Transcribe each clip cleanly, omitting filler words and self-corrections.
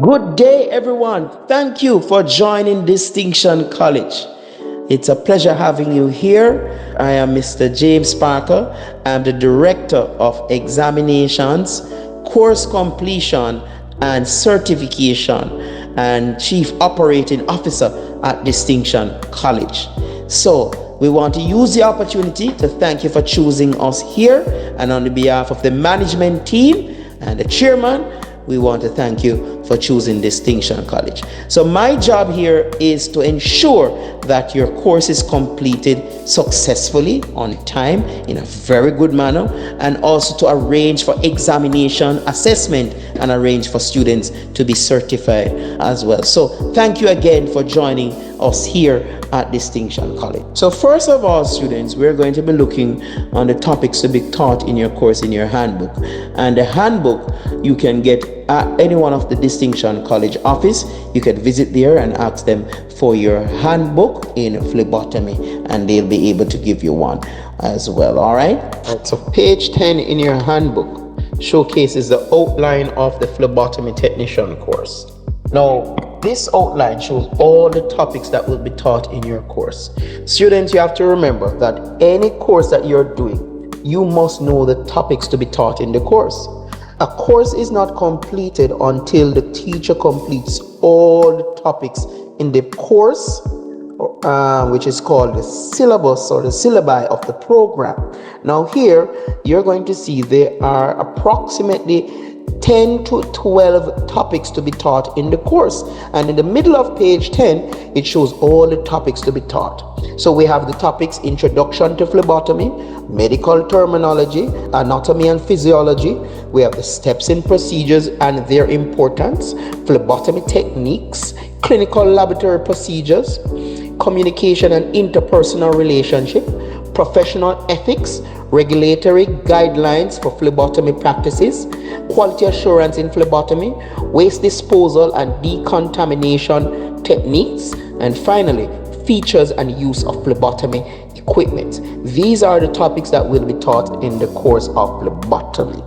Good day, everyone. Thank you for joining Distinction College. It's a pleasure having you here. I am Mr. James Parker. I'm the Director of Examinations, Course Completion, and Certification, and Chief Operating Officer at Distinction College. So, we want to use the opportunity to thank you for choosing us here, and on behalf of the management team and the chairman, we want to thank you for choosing Distinction College. So my job here is to ensure that your course is completed successfully, on time, in a very good manner, and also to arrange for examination, assessment, and arrange for students to be certified as well. So thank you again for joining us here at Distinction College. So first of all, students, we're going to be looking on the topics to be taught in your course in your handbook. And the handbook you can get at any one of the Distinction College office. You can visit there and ask them for your handbook in phlebotomy, and they'll be able to give you one as well. All right, so page 10 in your handbook showcases the outline of the phlebotomy technician course. Now, this outline shows all the topics that will be taught in your course. Students, you have to remember that any course that you're doing, you must know the topics to be taught in the course. A course is not completed until the teacher completes all the topics in the course, which is called the syllabus or the syllabi of the program. Now here, you're going to see there are approximately 10 to 12 topics to be taught in the course, and in the middle of page 10 it shows all the topics to be taught. So we have the topics: introduction to phlebotomy, medical terminology, anatomy and physiology. We have the steps and procedures and their importance, phlebotomy techniques, clinical laboratory procedures, communication and interpersonal relationship, professional ethics, regulatory guidelines for phlebotomy practices, quality assurance in phlebotomy, waste disposal and decontamination techniques, and finally, features and use of phlebotomy equipment. These are the topics that will be taught in the course of phlebotomy.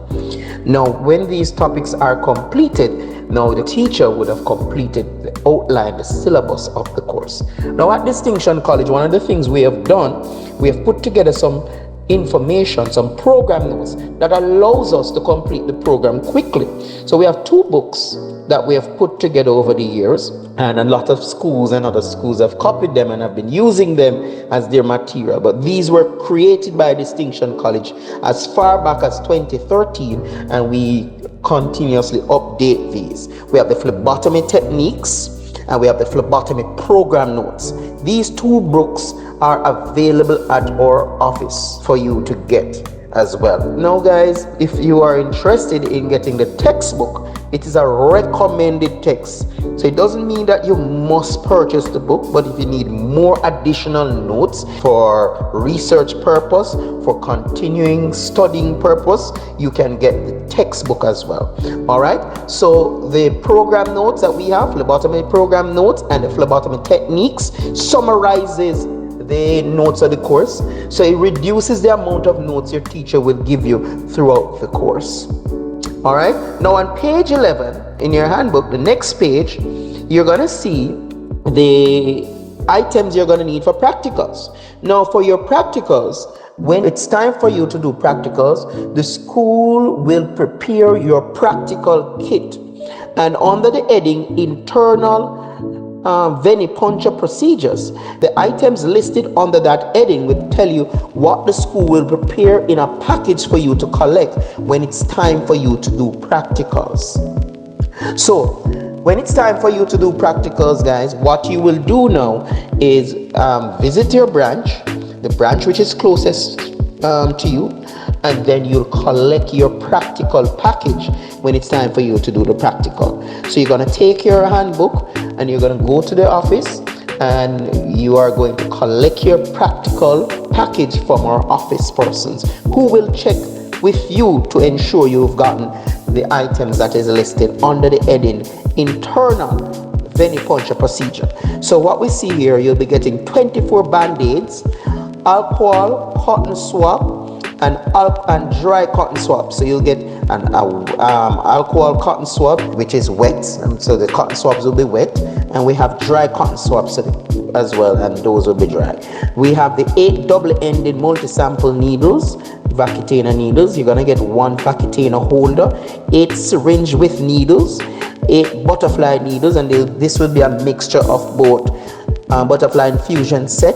Now, when these topics are completed, now the teacher would have completed the outline, the syllabus of the course. Now, at Distinction College, one of the things we have done, we have put together some information, some program notes that allows us to complete the program quickly. So we have 2 books that we have put together over the years, and a lot of schools and other schools have copied them and have been using them as their material. But these were created by Distinction College as far back as 2013, and we continuously update these. We have the phlebotomy techniques and we have the phlebotomy program notes. These 2 books are available at our office for you to get as well. Now guys, if you are interested in getting the textbook, it is a recommended text. So it doesn't mean that you must purchase the book, but if you need more additional notes for research purpose, for continuing studying purpose, you can get the textbook as well. All right, so the program notes that we have, phlebotomy program notes and the phlebotomy techniques, summarizes the notes of the course, so it reduces the amount of notes your teacher will give you throughout the course. All right, now on page 11 in your handbook, the next page, you're going to see the items you're going to need for practicals. Now for your practicals, when it's time for you to do practicals, the school will prepare your practical kit, and under the heading internal venipuncture procedures, the items listed under that heading will tell you what the school will prepare in a package for you to collect when it's time for you to do practicals. So when it's time for you to do practicals, guys, what you will do now is visit your branch, the branch which is closest to you, and then you'll collect your practical package when it's time for you to do the practical. So you're going to take your handbook and you're going to go to the office and you are going to collect your practical package from our office persons, who will check with you to ensure you've gotten the items that is listed under the heading internal venipuncture procedure. So what we see here, you'll be getting 24 band-aids, alcohol, cotton swab, and dry cotton swab. So you'll get an alcohol cotton swab, which is wet, so the cotton swabs will be wet, and we have dry cotton swabs as well, and those will be dry. We have the 8 double-ended multi-sample needles, Vacutainer needles. You're gonna get 1 Vacutainer holder, 8 syringe with needles, 8 butterfly needles, and this will be a mixture of both butterfly infusion set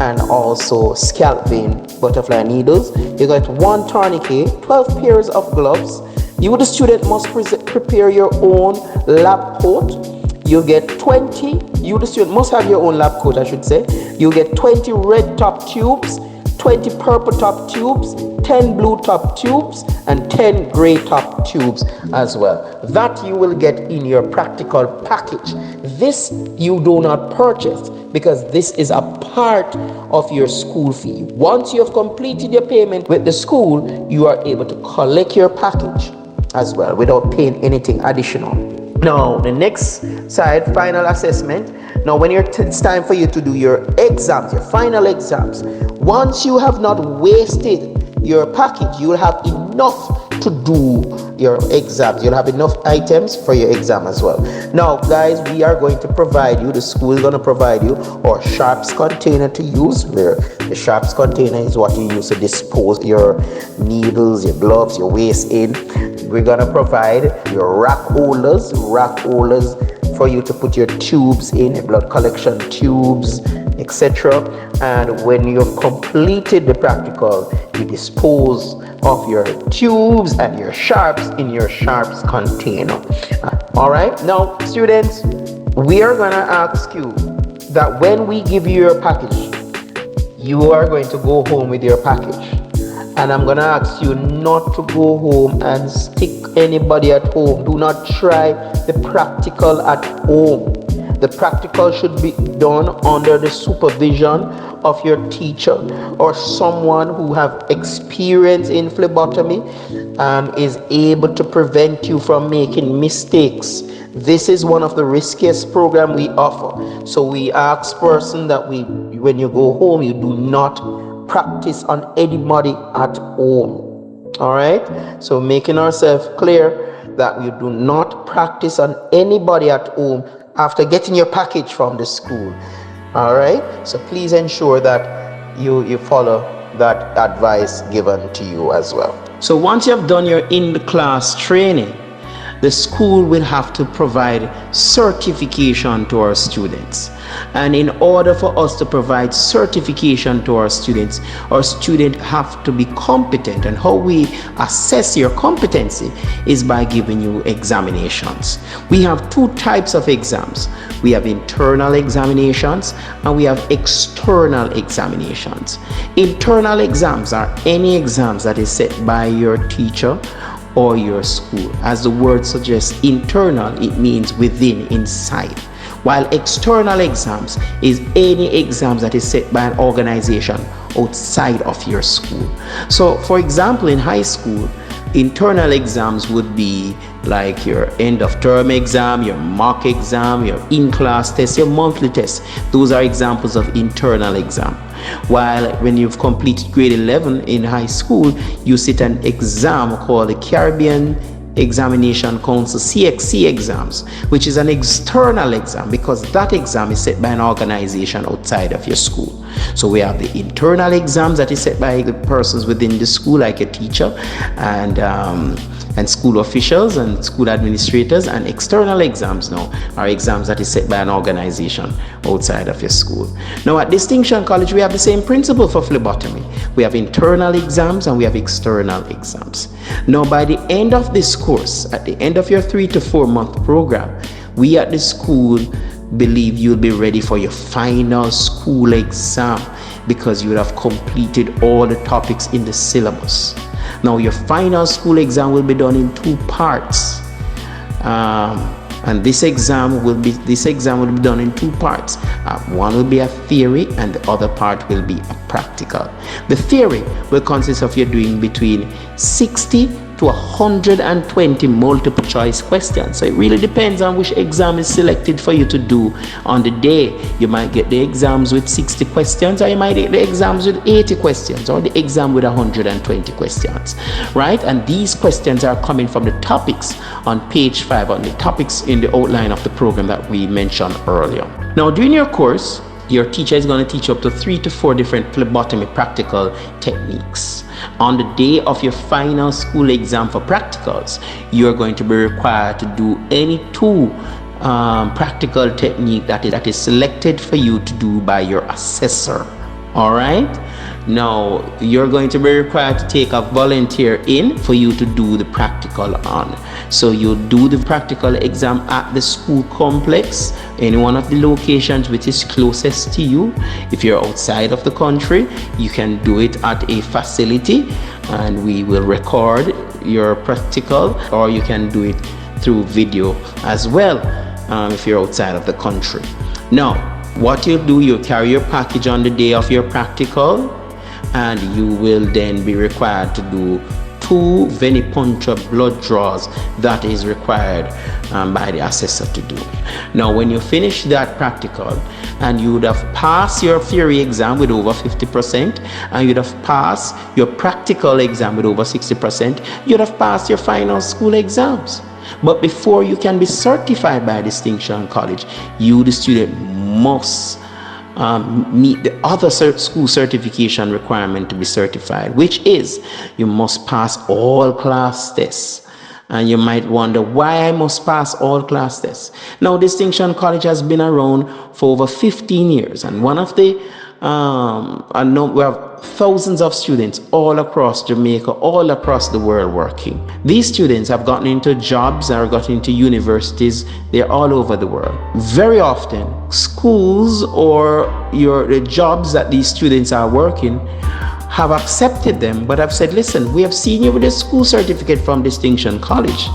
and also scalp vein butterfly needles. You got 1 tourniquet, 12 pairs of gloves. You, the student, must prepare your own lab coat. You get 20, you, the student, must have your own lab coat, I should say. You get 20 red top tubes, 20 purple top tubes, 10 blue top tubes, and 10 gray top tubes as well. That you will get in your practical package. This you do not purchase because this is a part of your school fee. Once you have completed your payment with the school, you are able to collect your package as well without paying anything additional. Now, the next side, final assessment. Now, when it's time for you to do your exams, your final exams, once you have not wasted your package, you will have enough to do your exams. You'll have enough items for your exam as well. Now, guys, we are going to provide you, the school is going to provide you our sharps container to use. Where the sharps container is what you use to dispose your needles, your gloves, your waste in. We're going to provide your rack holders for you to put your tubes in, your blood collection tubes, etc. And when you've completed the practical, you dispose of your tubes and your sharps in your sharps container. All right, now students, we are going to ask you that when we give you your package, you are going to go home with your package. And I'm going to ask you not to go home and stick anybody at home. Do not try the practical at home. The practical should be done under the supervision of your teacher or someone who have experience in phlebotomy and is able to prevent you from making mistakes. This is one of the riskiest programs we offer. So we ask person that when you go home, you do not practice on anybody at home. All right, so making ourselves clear that you do not practice on anybody at home after getting your package from the school. All right, so please ensure that you follow that advice given to you as well. So once you have done your in-class training, the school will have to provide certification to our students. And in order for us to provide certification to our students have to be competent. And how we assess your competency is by giving you examinations. We have 2 types of exams. We have internal examinations and we have external examinations. Internal exams are any exams that is set by your teacher or your school. As the word suggests, internal, it means within, inside. While external exams is any exams that is set by an organization outside of your school. So for example, in high school, internal exams would be like your end of term exam, your mock exam, your in-class test, your monthly test. Those are examples of internal exam. While when you've completed grade 11 in high school, you sit an exam called the Caribbean Examination Council CXC exams, which is an external exam because that exam is set by an organization outside of your school. So we have the internal exams that is set by the persons within the school, like a teacher and school officials and school administrators, and external exams now are exams that is set by an organization outside of your school. Now at Distinction College, we have the same principle for phlebotomy. We have internal exams and we have external exams. Now by the end of this course, at the end of your 3 to 4 month program, we at the school believe you'll be ready for your final school exam because you will have completed all the topics in the syllabus. Now your final school exam will be done in 2 parts, and this exam will be done in 2 parts. One will be a theory and the other part will be a practical. The theory will consist of you doing between 60 to to 120 multiple choice questions. So it really depends on which exam is selected for you to do on the day. You might get the exams with 60 questions, or you might get the exams with 80 questions, or the exam with 120 questions, right? And these questions are coming from the topics on page 5, on the topics in the outline of the program that we mentioned earlier. Now, during your course, your teacher is going to teach up to 3 to 4 different phlebotomy practical techniques. On the day of your final school exam for practicals, you're going to be required to do any 2 practical technique that is selected for you to do by your assessor. All right. Now you're going to be required to take a volunteer in for you to do the practical on. So you do the practical exam at the school complex, any one of the locations which is closest to you. If you're outside of the country, you can do it at a facility and we will record your practical, or you can do it through video as well if you're outside of the country. Now, what you'll do, you'll carry your package on the day of your practical, and you will then be required to do 2 venipuncture blood draws that is required by the assessor to do. Now, when you finish that practical, and you would have passed your theory exam with over 50%, and you'd have passed your practical exam with over 60%, you'd have passed your final school exams. But before you can be certified by Distinction College, you, the student, must meet the other school certification requirement to be certified, which is you must pass all class tests. And you might wonder why I must pass all class tests. Now, Distinction College has been around for over 15 years, and one of the we have thousands of students all across Jamaica, all across the world working. These students have gotten into jobs or gotten into universities. They're all over the world. Very often, schools or the jobs that these students are working have accepted them, but have said, listen, we have seen you with a school certificate from Distinction College,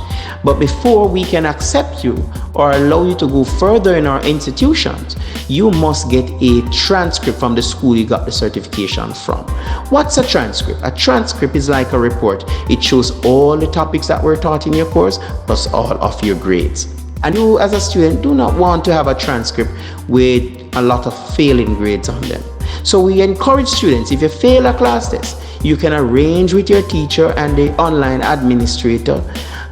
but before we can accept you or allow you to go further in our institutions, you must get a transcript from the school you got the certification from. What's a transcript? A transcript is like a report. It shows all the topics that were taught in your course, plus all of your grades. And you, as a student, do not want to have a transcript with a lot of failing grades on them. So we encourage students, if you fail a class test, you can arrange with your teacher and the online administrator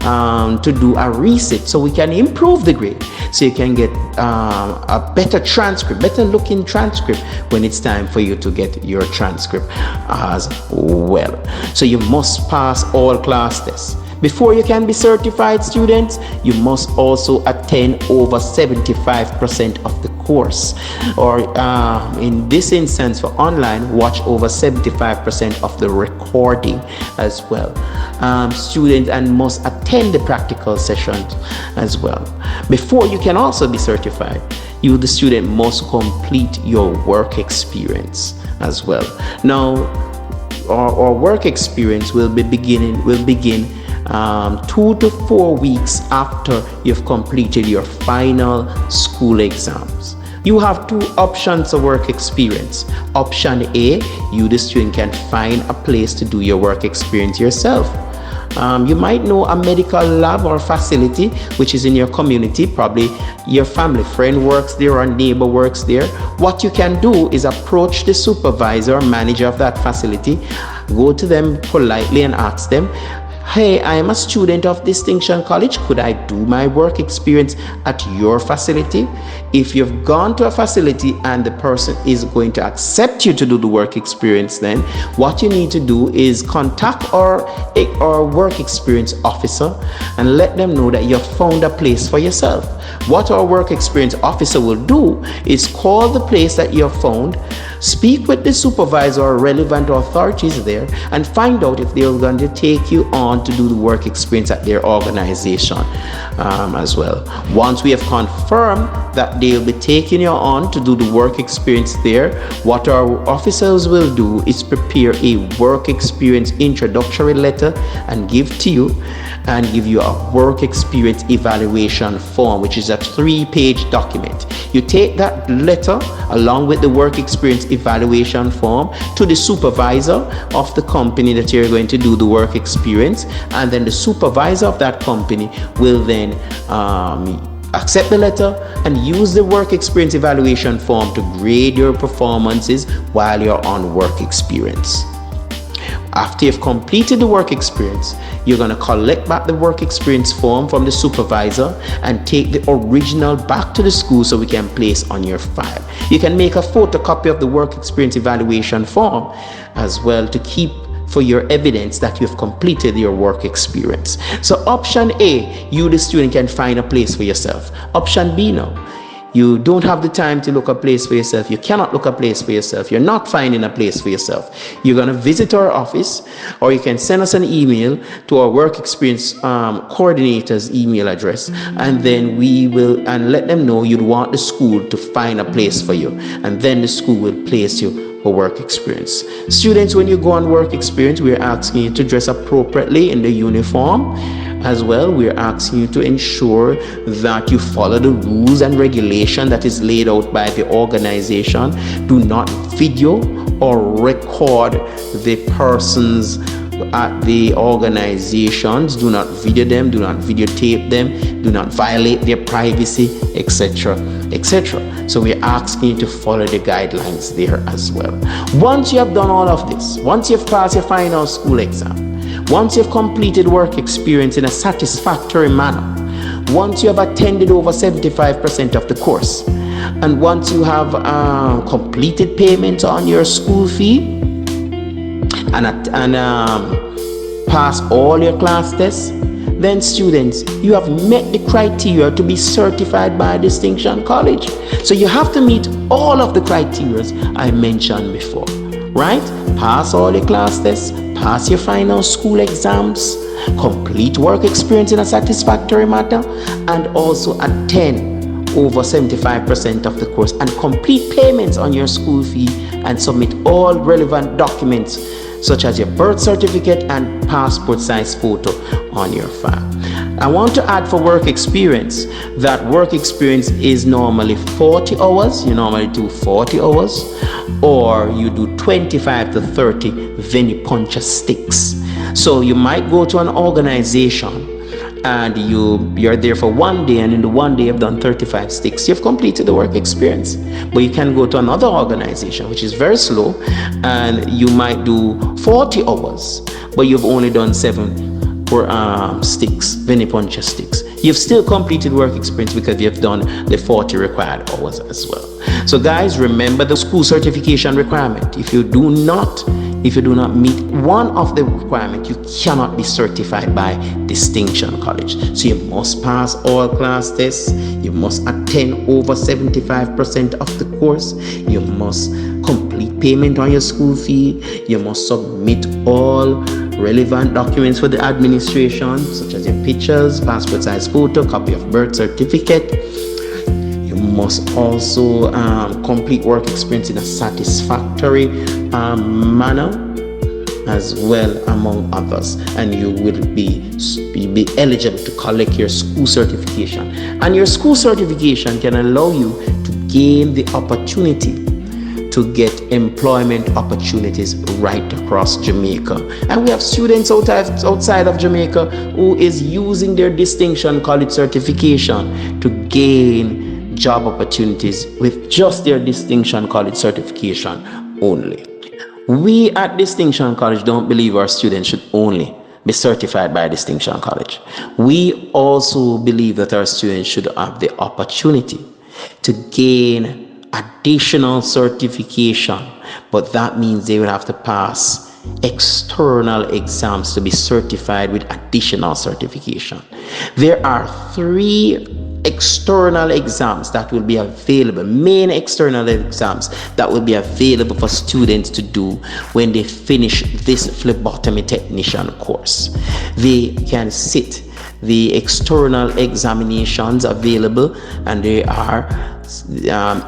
to do a resit, so we can improve the grade, so you can get a better transcript, better looking transcript when it's time for you to get your transcript as well. So you must pass all class tests. Before you can be certified, students, you must also attend over 75% of the course, or in this instance for online, watch over 75% of the recording as well. Students and must attend the practical sessions as well. Before you can also be certified, you, the student, must complete your work experience as well. Now, our work experience will begin 2 to 4 weeks after you've completed your final school exams. You have 2 options of work experience. Option A, you, the student, can find a place to do your work experience yourself. You might know a medical lab or facility which is in your community. Probably your family friend works there or neighbor works there. What you can do is approach the supervisor or manager of that facility, go to them politely and ask them, hey, I am a student of Distinction College. Could I do my work experience at your facility? If you've gone to a facility and the person is going to accept you to do the work experience, then what you need to do is contact our work experience officer and let them know that you've found a place for yourself. What our work experience officer will do is call the place that you've found, speak with the supervisor or relevant authorities there, and find out if they're going to take you on to do the work experience at their organization as well. Once we have confirmed that they'll be taking you on to do the work experience there, what our officers will do is prepare a work experience introductory letter and give to you, and give you a work experience evaluation form, which is a 3-page document. You take that letter along with the work experience evaluation form to the supervisor of the company that you're going to do the work experience, and then the supervisor of that company will then accept the letter and use the work experience evaluation form to grade your performances while you're on work experience. After you've completed the work experience, you're going to collect back the work experience form from the supervisor and take the original back to the school so we can place on your file. You can make a photocopy of the work experience evaluation form as well to keep for your evidence that you've completed your work experience. So option A, you the student can find a place for yourself. Option B, no. You don't have the time to look a place for yourself. You cannot look a place for yourself. You're not finding a place for yourself. You're going to visit our office, or you can send us an email to our work experience coordinator's email address, and then we will let them know you'd want the school to find a place for you, and then the school will place you for work experience. Students, when you go on work experience, we're asking you to dress appropriately in the uniform. As well, we're asking you to ensure that you follow the rules and regulation that is laid out by the organization. Do not video or record the persons at the organizations. Do not video them, do not videotape them, do not violate their privacy, etc., etc. So we're asking you to follow the guidelines there as well. Once you have done all of this, once you've passed your final school exam, once you've completed work experience in a satisfactory manner, once you have attended over 75% of the course, and once you have completed payments on your school fee and passed all your class tests, then students, you have met the criteria to be certified by Distinction College. So you have to meet all of the criteria I mentioned before, right? Pass all your class tests, pass your final school exams, complete work experience in a satisfactory manner, and also attend over 75% of the course and complete payments on your school fee and submit all relevant documents such as your birth certificate and passport size photo on your file. I want to add for work experience that work experience is normally 40 hours. You normally do 40 hours, or you do 25 to 30 venipuncture sticks. So you might go to an organization and you're there for one day, and in the one day you've done 35 sticks. You've completed the work experience. But you can go to another organization which is very slow, and you might do 40 hours, but you've only done 7 sticks, venipuncture sticks. You've still completed work experience because you've done the 40 required hours as well. So guys, remember the school certification requirement. If you do not meet one of the requirements, you cannot be certified by Distinction College. So you must pass all class tests, you must attend over 75% of the course, you must complete payment on your school fee, you must submit all relevant documents for the administration, such as your pictures, passport size photo, copy of birth certificate. You must also complete work experience in a satisfactory manner as well, among others, and you will be eligible to collect your school certification. And your school certification can allow you to gain the opportunity to get employment opportunities right across Jamaica. And we have students outside of Jamaica who is using their Distinction College certification to gain job opportunities with just their Distinction College certification only. We at Distinction College don't believe our students should only be certified by Distinction College. We also believe that our students should have the opportunity to gain additional certification, but that means they will have to pass external exams to be certified with additional certification. There are 3 external exams that will be available, main external exams that will be available for students to do when they finish this phlebotomy technician course. They can sit the external examinations available, and there are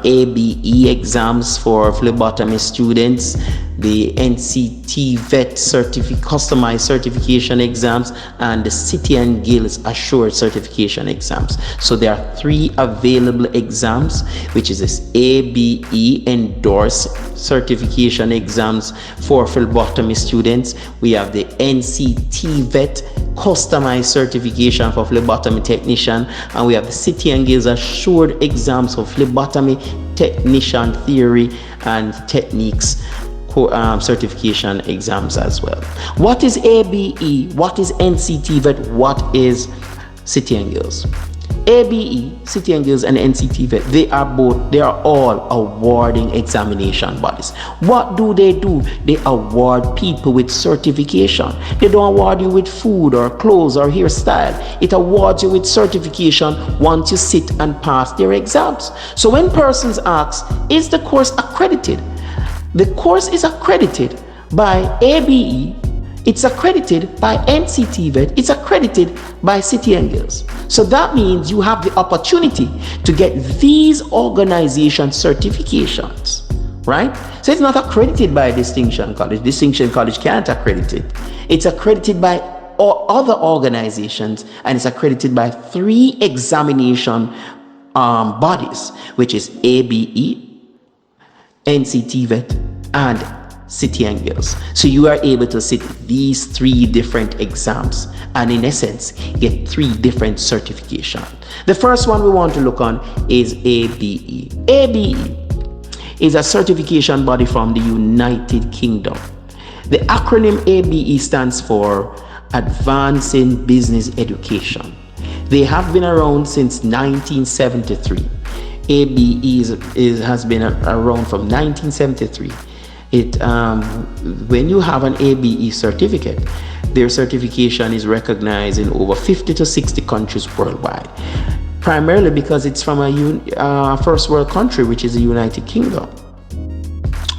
ABE exams for phlebotomy students. the NCT VET customized certification exams, and the City and Guilds assured certification exams. So there are 3 available exams, which is this ABE endorsed certification exams for phlebotomy students. We have the NCT VET customized certification for phlebotomy technician, and we have the City and Guilds assured exams for phlebotomy technician theory and techniques certification exams as well. What is ABE? What is NCT VET? What is City and Guilds? ABE, City and Guilds, and NCT VET, they are all awarding examination bodies. What do? They award people with certification. They don't award you with food or clothes or hairstyle. It awards you with certification once you sit and pass their exams. So when persons ask, is the course accredited? The course is accredited by ABE, it's accredited by NCT VET, it's accredited by City and Guilds. So that means you have the opportunity to get these organization certifications, right? So it's not accredited by Distinction College. Distinction College can't accredit it. It's accredited by other organizations, and it's accredited by 3 examination bodies, which is ABE, NCT VET, and City and Guilds. So you are able to sit these 3 different exams and in essence get 3 different certifications. The first one we want to look on is ABE. ABE is a certification body from the United Kingdom. The acronym ABE stands for Advancing Business Education. They have been around since 1973. ABE has been around from 1973. When you have an ABE certificate, their certification is recognized in over 50 to 60 countries worldwide, primarily because it's from a first world country, which is the United Kingdom.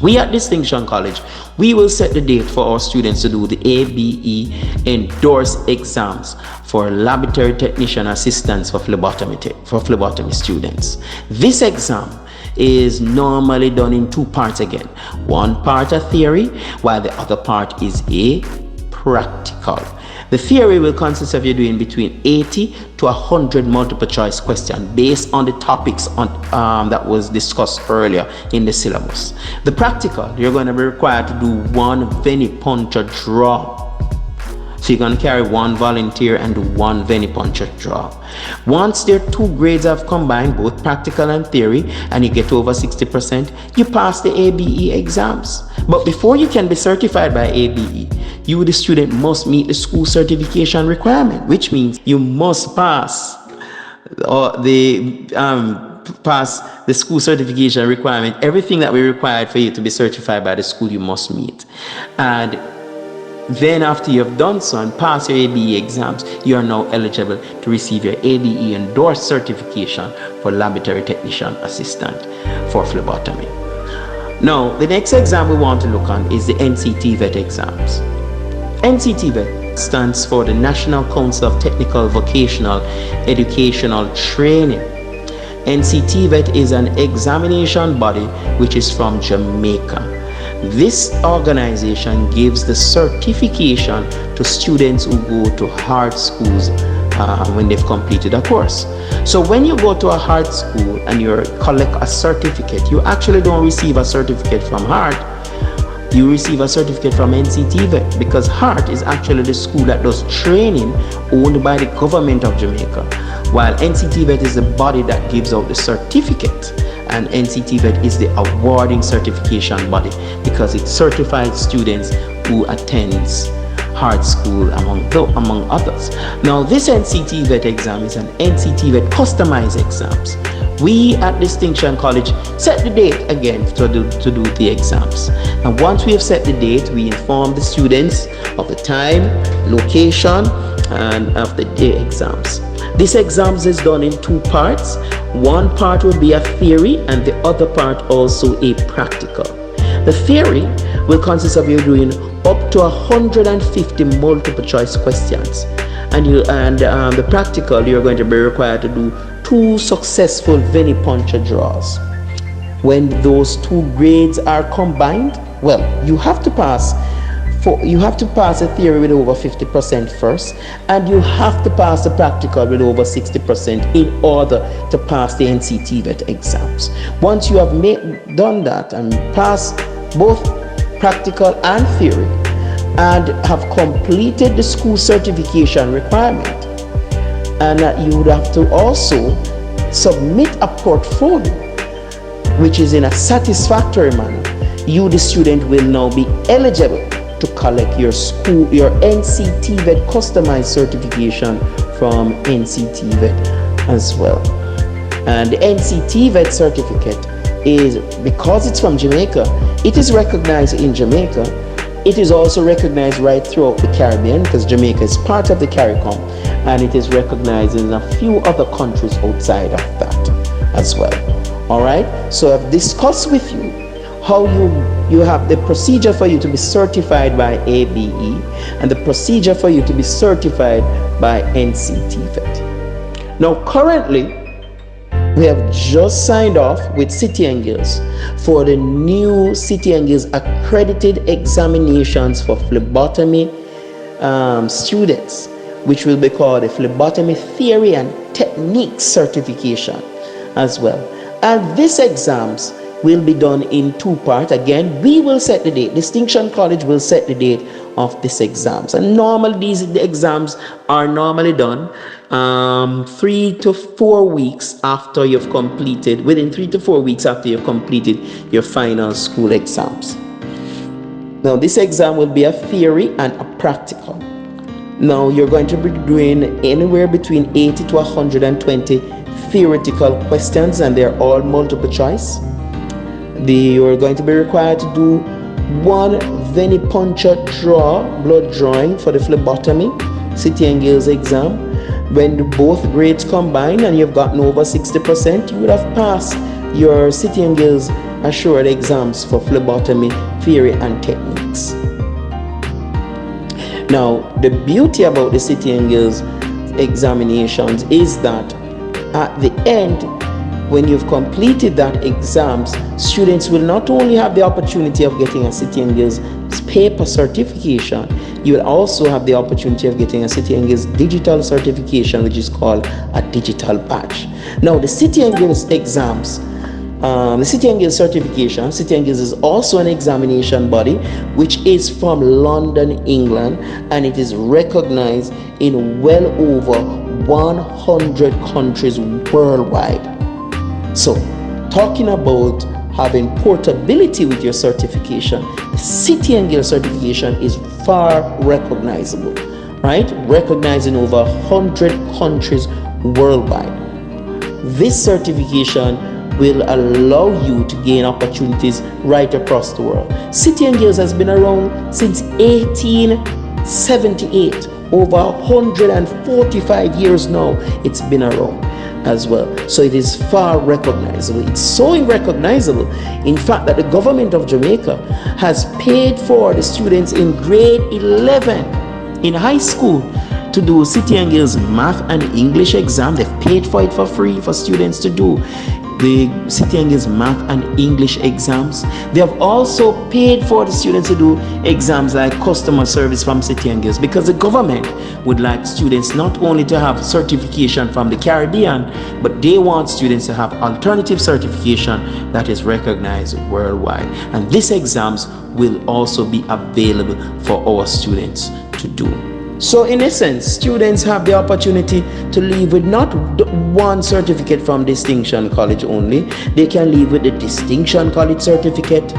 We at Distinction College, we will set the date for our students to do the ABE endorsed exams for laboratory technician assistants for phlebotomy students. This exam is normally done in 2 parts again. 1 part a theory, while the other part is a practical. The theory will consist of you doing between 80 to 100 multiple choice questions based on the topics that was discussed earlier in the syllabus. The practical, you're going to be required to do 1 venipuncture draw. So you're going to carry 1 volunteer and do 1 venipuncture draw. Once their 2 grades have combined, both practical and theory, and you get over 60%, you pass the ABE exams. But before you can be certified by ABE, you, the student, must meet the school certification requirement, which means you must pass the school certification requirement. Everything that we required for you to be certified by the school, you must meet. And then after you have done so and passed your ABE exams, you are now eligible to receive your ABE endorsed certification for laboratory technician assistant for phlebotomy. Now, the next exam we want to look on is the NCT VET exams. NCT VET stands for the National Council of Technical Vocational Educational Training. NCT VET is an examination body which is from Jamaica. This organization gives the certification to students who go to hard schools when they've completed a course. So when you go to a hard school and you collect a certificate, you actually don't receive a certificate from hard. You receive a certificate from NCT VET, because HART is actually the school that does training owned by the government of Jamaica, while NCT VET is the body that gives out the certificate, and NCT VET is the awarding certification body because it certifies students who attends HART school among others. Now this NCT VET exam is an NCT VET customized exams. We at Distinction College set the date again to do the exams. And once we have set the date, we inform the students of the time, location, and of the day exams. This exams is done in 2 parts. 1 part will be a theory and the other part also a practical. The theory will consist of you doing up to 150 multiple choice questions. And the practical, you're going to be required to do 2 successful venipuncture draws. When those 2 grades are combined, Well, you have to pass a theory with over 50% first, and you have to pass the practical with over 60% in order to pass the NCTVET exams. Once you have done that and passed both practical and theory and have completed the school certification requirement, and you would have to also submit a portfolio which is in a satisfactory manner, you the student will now be eligible to collect your NCTVET customized certification from NCTVET as well. And the NCTVET certificate is, because it's from Jamaica, it is recognized in Jamaica. It is also recognized right throughout the Caribbean, because Jamaica is part of the CARICOM, and it is recognized in a few other countries outside of that as well. All right, so I've discussed with you how you have the procedure for you to be certified by ABE and the procedure for you to be certified by NCTVET. Now, currently, we have just signed off with City and Guilds for the new City and Guilds accredited examinations for phlebotomy students, which will be called a phlebotomy theory and technique certification as well. And these exams will be done in two parts. Again, we will set the date. Distinction College will set the date of these exams. And normally the exams are normally done 3 to 4 weeks after you've completed, within 3 to 4 weeks after you've completed your final school exams. Now, this exam will be a theory and a practical. Now, you're going to be doing anywhere between 80 to 120 theoretical questions, and they're all multiple choice. You're going to be required to do one venipuncture blood drawing for the phlebotomy City and Guilds exam. When both grades combine and you've gotten over 60%, you would have passed your City and Guilds assured exams for phlebotomy theory and techniques. Now, the beauty about the City and Guilds examinations is that at the end, when you've completed that exams, students will not only have the opportunity of getting a City and Guilds paper certification, you will also have the opportunity of getting a City and Guilds digital certification, which is called a digital badge. Now, the City and Guilds exams, the City and Guilds certification, City and Guilds is also an examination body which is from London, England, and it is recognized in well over 100 countries worldwide. So, talking about having portability with your certification, the City and Guilds certification is far recognizable, right? Recognized in over 100 countries worldwide. This certification will allow you to gain opportunities right across the world. City and Guilds has been around since 1878. Over 145 years now, it's been around as well. So it is far recognizable. It's so recognizable, in fact, that the government of Jamaica has paid for the students in grade 11 in high school to do City and Guilds math and English exam. They've paid for it for free for students to do the City and Guilds math and English exams. They have also paid for the students to do exams like customer service from City and Guilds, because the government would like students not only to have certification from the Caribbean, but they want students to have alternative certification that is recognized worldwide. And these exams will also be available for our students to do. So in essence, students have the opportunity to leave with not one certificate from Distinction College only. They can leave with the Distinction College certificate,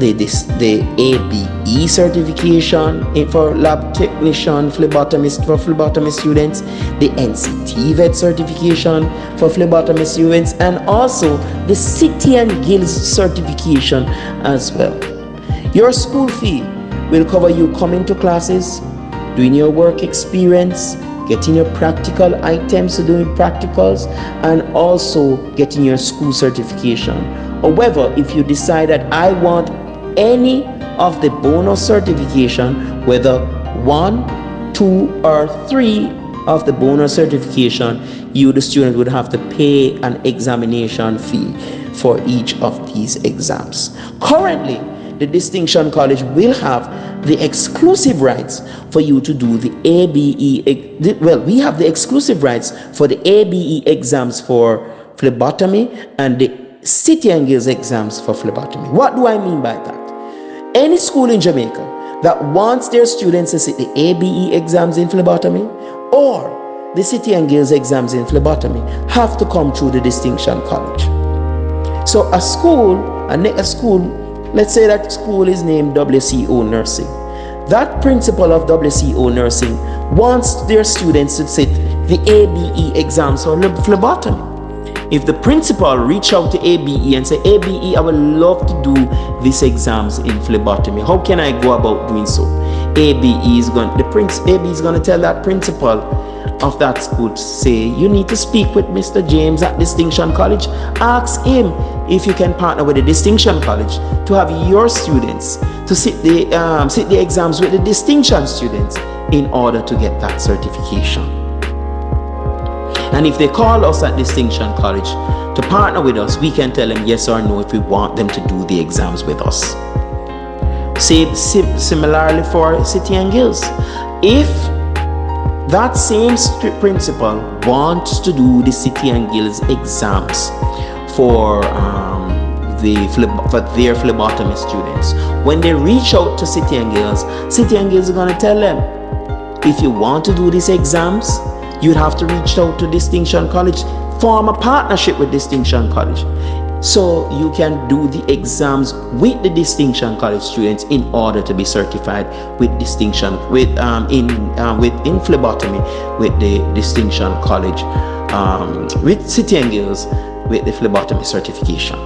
the ABE certification for lab technician, phlebotomist for phlebotomy students, the NCTVET certification for phlebotomy students, and also the City and Guilds certification as well. Your school fee will cover you coming to classes, doing your work experience, getting your practical items to doing practicals, and also getting your school certification. However, if you decide that I want any of the bonus certification, whether 1, 2, or 3 of the bonus certification, you, the student, would have to pay an examination fee for each of these exams. Currently, the Distinction College will have the exclusive rights for you to do the ABE. Well, we have the exclusive rights for the ABE exams for phlebotomy and the City and Guilds exams for phlebotomy. What do I mean by that? Any school in Jamaica that wants their students to sit the ABE exams in phlebotomy or the City and Guilds exams in phlebotomy have to come through the Distinction College. So a school, let's say that school is named WCO Nursing. That principal of WCO Nursing wants their students to sit the ABE exams for phlebotomy. If the principal reach out to ABE and say, ABE, I would love to do these exams in phlebotomy, how can I go about doing so? ABE is going to tell that principal of that school to say, you need to speak with Mr. James at Distinction College. Ask him if you can partner with the Distinction College to have your students to sit the exams with the distinction students in order to get that certification. And if they call us at Distinction College to partner with us, we can tell them yes or no if we want them to do the exams with us. Similarly for City and Guilds. If that same principal wants to do the City and Guilds exams for their phlebotomy students, when they reach out to City and Guilds are going to tell them, if you want to do these exams, you'd have to reach out to Distinction College, form a partnership with Distinction College, so you can do the exams with the Distinction College students in order to be certified with distinction in phlebotomy with the Distinction College, with City and Guilds with the phlebotomy certification.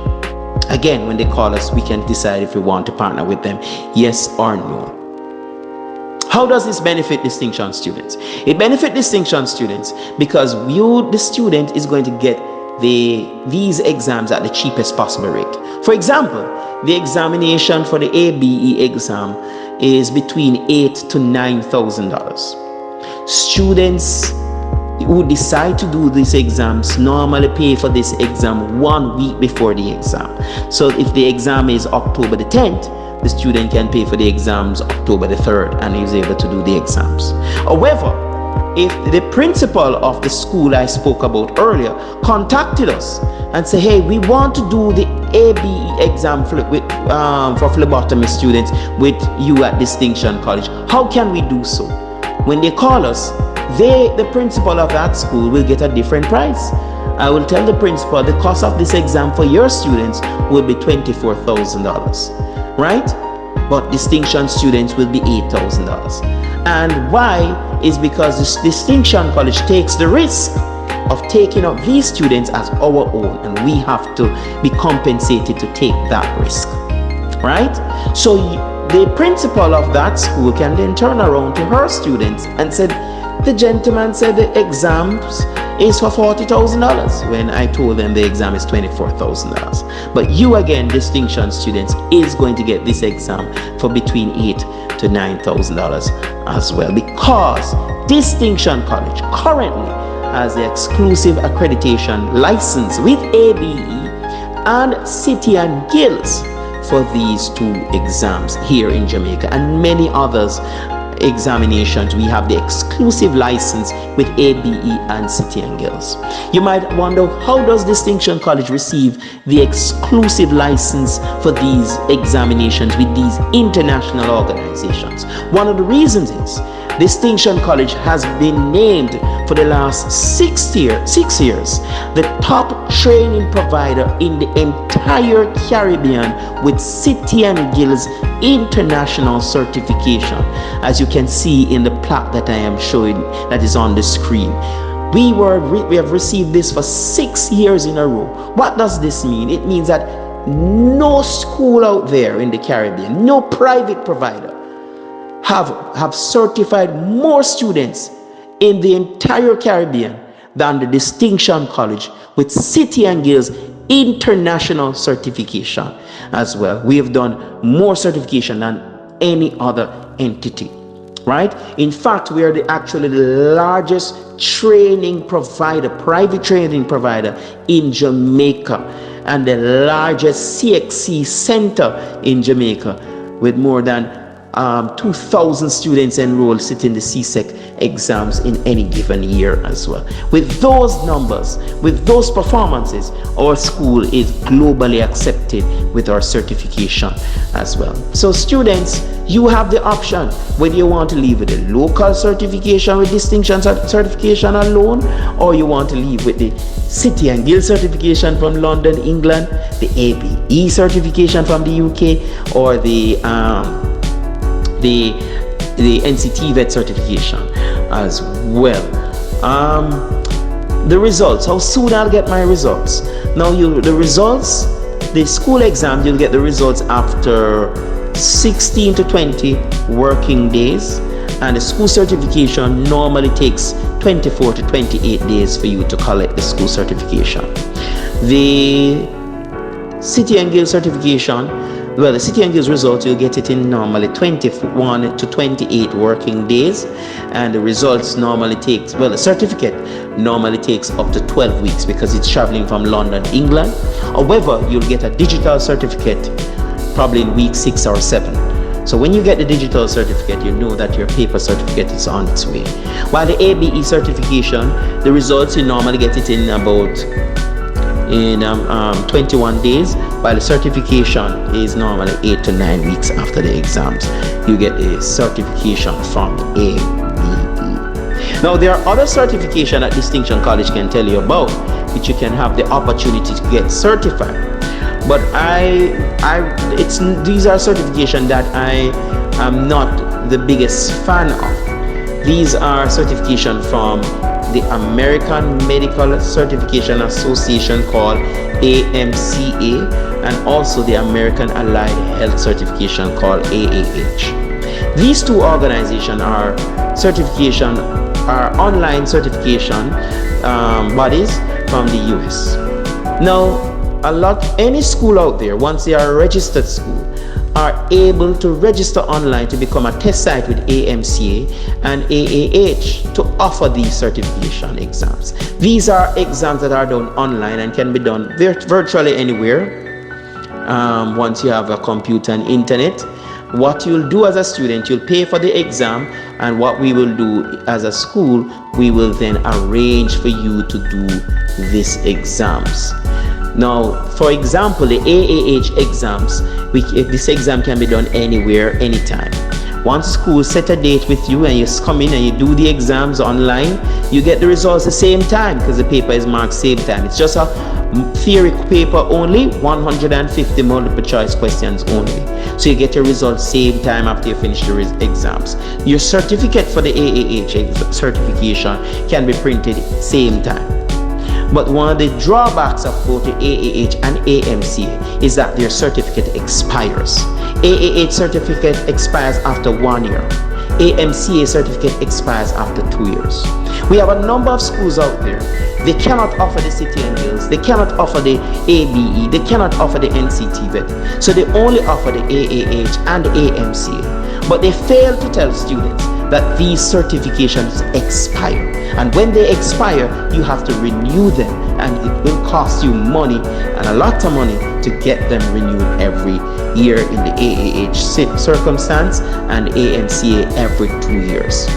Again, when they call us, we can decide if we want to partner with them, yes or no. How does this benefit distinction students? It benefits distinction students because the student is going to get these exams at the cheapest possible rate. For example, the examination for the ABE exam is between $8,000 to $9,000. Students who decide to do these exams normally pay for this exam 1 week before the exam. So if the exam is October the 10th, the student can pay for the exams October the 3rd and is able to do the exams. However, if the principal of the school I spoke about earlier contacted us and said, hey, we want to do the ABE exam for phlebotomy students with you at Distinction College, how can we do so? When they call us, the principal of that school will get a different price. I will tell the principal the cost of this exam for your students will be $24,000, right? But distinction students will be $8,000. And why is because this Distinction College takes the risk of taking up these students as our own, and we have to be compensated to take that risk, right? So the principal of that school can then turn around to her students and said, the gentleman said the exams is for $40,000 when I told them the exam is $24,000. But you, again, distinction students, is going to get this exam for between $8,000 to $9,000 as well, because Distinction College currently has the exclusive accreditation license with ABE and City and Guilds for these two exams here in Jamaica, and many others examinations. We have the exclusive license with ABE and City and Guilds. You might wonder, how does Distinction College receive the exclusive license for these examinations with these international organizations? One of the reasons is Distinction College has been named for the last 6 years the top training provider in the entire Caribbean with City and Guilds international certification, as you can see in the plaque that I am showing that is on the screen. We have received this for 6 years in a row. What does this mean? It means that no school out there in the Caribbean, no private provider have certified more students in the entire Caribbean than the Distinction College with City and Guilds international certification as well. We have done more certification than any other entity, right? In fact, we are actually the largest training provider, private training provider in Jamaica, and the largest CXC center in Jamaica, with more than 2,000 students enrolled sitting the CSEC exams in any given year as well. With those numbers, with those performances, our school is globally accepted with our certification as well. So students, you have the option whether you want to leave with a local certification with distinction certification alone, or you want to leave with the City and Guild certification from London, England, the ABE certification from the UK, or the NCT vet certification as well. The results, how soon I'll get my results? Now the school exam, you'll get the results after 16 to 20 working days, and the school certification normally takes 24 to 28 days for you to collect the school certification. The City and Guild certification, well, the City and Guilds results, you'll get it in normally 21 to 28 working days, and the results normally takes, well, the certificate normally takes up to 12 weeks because it's traveling from London, England. However, you'll get a digital certificate probably in week 6 or 7. So when you get the digital certificate, you know that your paper certificate is on its way. While the ABE certification, the results, you normally get it in about 21 days, while the certification is normally 8 to 9 weeks after the exams. You get a certification from ABE. Now, there are other certification that Distinction College can tell you about, which you can have the opportunity to get certified. But these are certification that I am not the biggest fan of. These are certification from the American Medical Certification Association called AMCA, and also the American Allied Health Certification called AAH. These two organizations are online certification bodies from the US. Now, any school out there, once they are a registered school, are able to register online to become a test site with AMCA and AAH to offer these certification exams. These are exams that are done online and can be done virtually anywhere. Once you have a computer and internet, what you'll do as a student, you'll pay for the exam, and what we will do as a school, we will then arrange for you to do these exams. Now, for example, the AAH exams, this exam can be done anywhere, anytime. Once school set a date with you and you come in and you do the exams online, you get the results the same time because the paper is marked same time. It's just a theory paper only, 150 multiple choice questions only. So you get your results same time after you finish the exams. Your certificate for the AAH certification can be printed same time. But one of the drawbacks of both the AAH and AMCA is that their certificate expires. AAH certificate expires after 1 year. AMCA certificate expires after 2 years. We have a number of schools out there. They cannot offer the City and Guilds, they cannot offer the ABE, they cannot offer the NCT vet. So they only offer the AAH and AMCA. But they fail to tell students that these certifications expire, and when they expire, you have to renew them, and it will cost you money, and a lot of money, to get them renewed every year in the AAH circumstance, and AMCA every 2 years.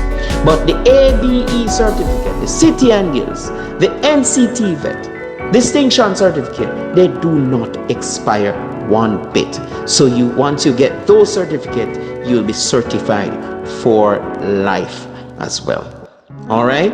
But the ABE certificate, the City and Guilds, the NCT vet, distinction certificate, they do not expire one bit. So once you get those certificates, you'll be certified for life as well. All right,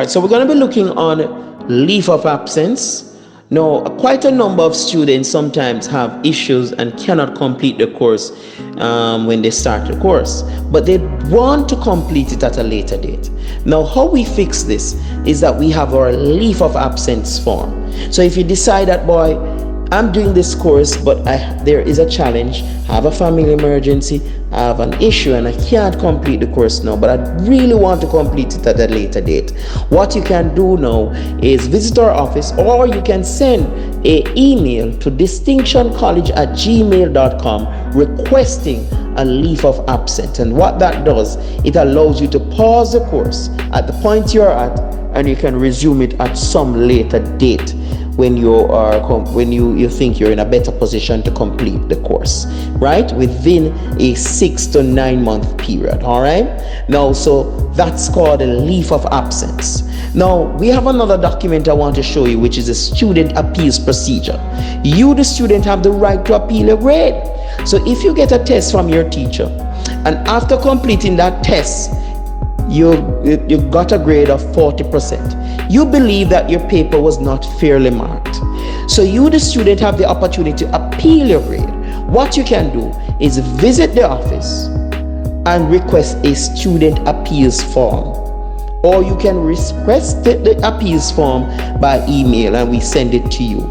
so we're going to be looking on leave of absence. Now, quite a number of students sometimes have issues and cannot complete the course when they start the course, but they want to complete it at a later date. Now, how we fix this is that we have our leave of absence form. So if you decide that, boy, I'm doing this course, but there is a challenge, I have a family emergency, I have an issue and I can't complete the course now, but I really want to complete it at a later date. What you can do now is visit our office, or you can send an email to distinctioncollege@gmail.com requesting a leave of absence. And what that does, it allows you to pause the course at the point you're at, and you can resume it at some later date when you think you're in a better position to complete the course, right? Within a 6 to 9 month period. All right. Now, so that's called a leave of absence. Now, we have another document I want to show you, which is a student appeals procedure. You, the student, have the right to appeal your grade. So if you get a test from your teacher, and after completing that test, you got a grade of 40%. You believe that your paper was not fairly marked. So you, the student, have the opportunity to appeal your grade. What you can do is visit the office and request a student appeals form. Or you can request the appeals form by email and we send it to you.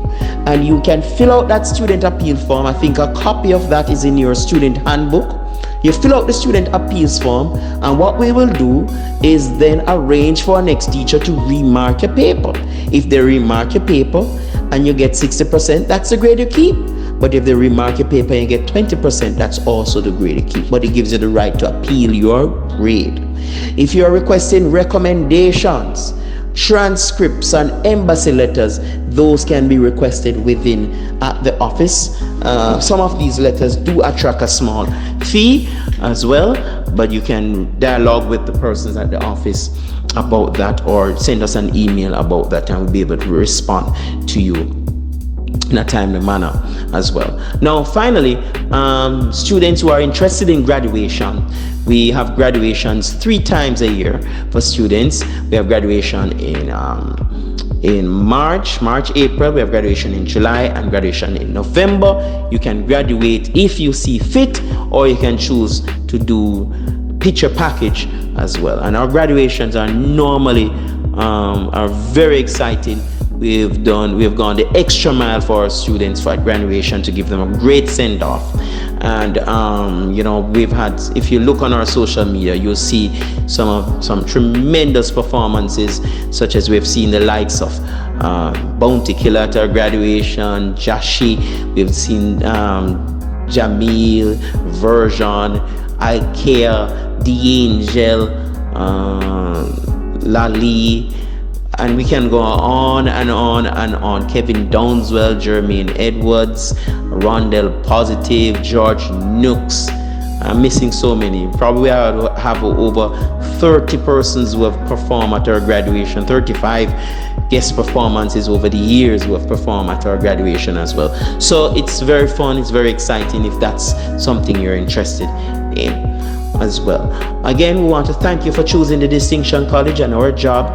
And you can fill out that student appeal form. I think a copy of that is in your student handbook. You fill out the student appeals form, and what we will do is then arrange for our next teacher to remark your paper. If they remark your paper and you get 60%, that's the grade you keep. But if they remark your paper and you get 20%, that's also the grade you keep. But it gives you the right to appeal your grade. If you are requesting recommendations, transcripts, and embassy letters, those can be requested within the office. Some of these letters do attract a small fee as well, but you can dialogue with the persons at the office about that, or send us an email about that, and we'll be able to respond to you in a timely manner as well. Now, finally, students who are interested in graduation, we have graduations 3 times a year for students. We have graduation in March, April. We have graduation in July and graduation in November. You can graduate if you see fit, or you can choose to do picture package as well. And our graduations are normally are very exciting. We've gone the extra mile for our students for graduation to give them a great send-off. And we've had, if you look on our social media, you'll see some tremendous performances, such as we've seen the likes of Bounty Killer at our graduation, Jashi, we've seen Jamil, Version, Ikea, The Angel, Lali, and we can go on and on and on. Kevin Downswell, Jermaine Edwards, Rondell Positive, George Nooks. I'm missing so many. Probably I have over 30 persons who have performed at our graduation, 35 guest performances over the years who have performed at our graduation as well. So it's very fun, it's very exciting if that's something you're interested in as well. Again, we want to thank you for choosing the Distinction College, and our job,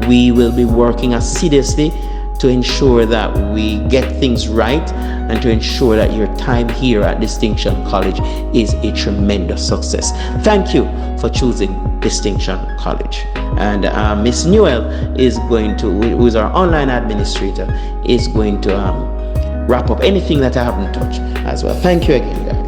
we will be working assiduously to ensure that we get things right and to ensure that your time here at Distinction College is a tremendous success. Thank you for choosing Distinction College. And Miss Newell is going to, who is our online administrator, is going to wrap up anything that I haven't touched as well. Thank you again, guys.